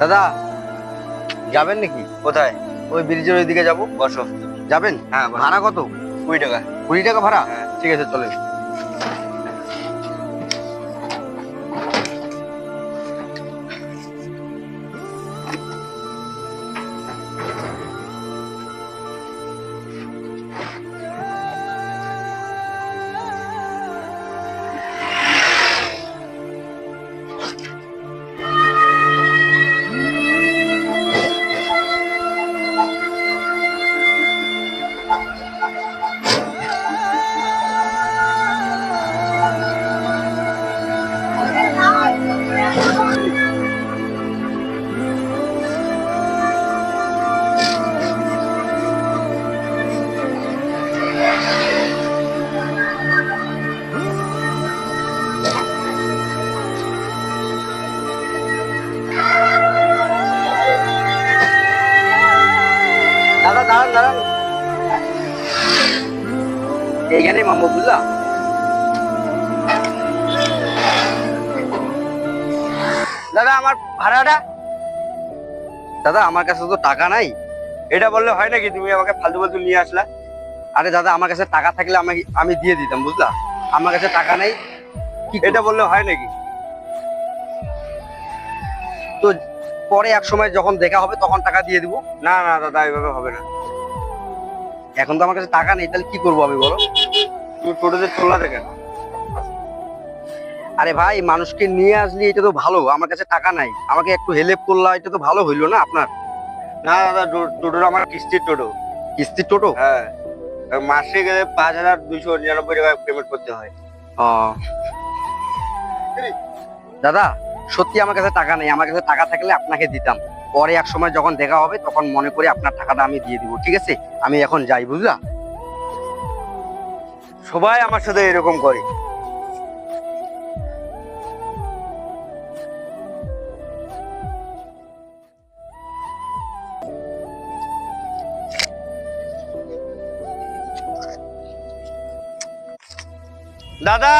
দাদা যাবেন নাকি? কোথায়? ওই ব্রিজের ওইদিকে যাবো। বসো। যাবেন? হ্যাঁ, বসো। ভাড়া কত? 20 টাকা। 20 টাকা ভাড়া? হ্যাঁ। ঠিক আছে চলেন। দাদা দাঁড়ান দাঁড়ান, এইখানে মামু বুঝলা। দাদা আমার ভাড়াটা। দাদা আমার কাছে তো টাকা নাই। এটা বললে হয় নাকি? তুমি আমাকে ফালতু ফালতু নিয়ে আসলা। আরে দাদা আমার কাছে টাকা থাকলে আমি আমি দিয়ে দিতাম বুঝলা। আমার কাছে টাকা নাই। এটা বললে হয় নাকি? তো পরে এক সময় যখন দেখা হবে তখন টাকা দিয়ে দিব। না না দাদা, এইভাবে হবে না। এখন তো আমার কাছে টাকা নেই, তাহলে কি করবো আমি বলো? তুমি টোটোতে চললাতে কেন? আরে ভাই মানুষকে নিয়ে আসলি এটা তো ভালো, আমার কাছে টাকা নাই, আমাকে একটু হেল্প করলা, এটা তো ভালো হইলো না আপনার? না দাদা, টোটোর আমার কিস্তির টোটো। কিস্তির টোটো? হ্যাঁ, মাসে গেলে 5299 টাকা পেমেন্ট করতে হয়। ও দাদা সত্যি আমার কাছে টাকা নেই, আমার কাছে টাকা থাকলে আপনাকে দিতাম। পরে এক সময় যখন দেখা হবে তখন মনে করে আপনার টাকাটা আমি দিয়ে দিব, ঠিক আছে? আমি এখন যাই বুঝলা। সবাই আমার সাথে এরকম করে। দাদা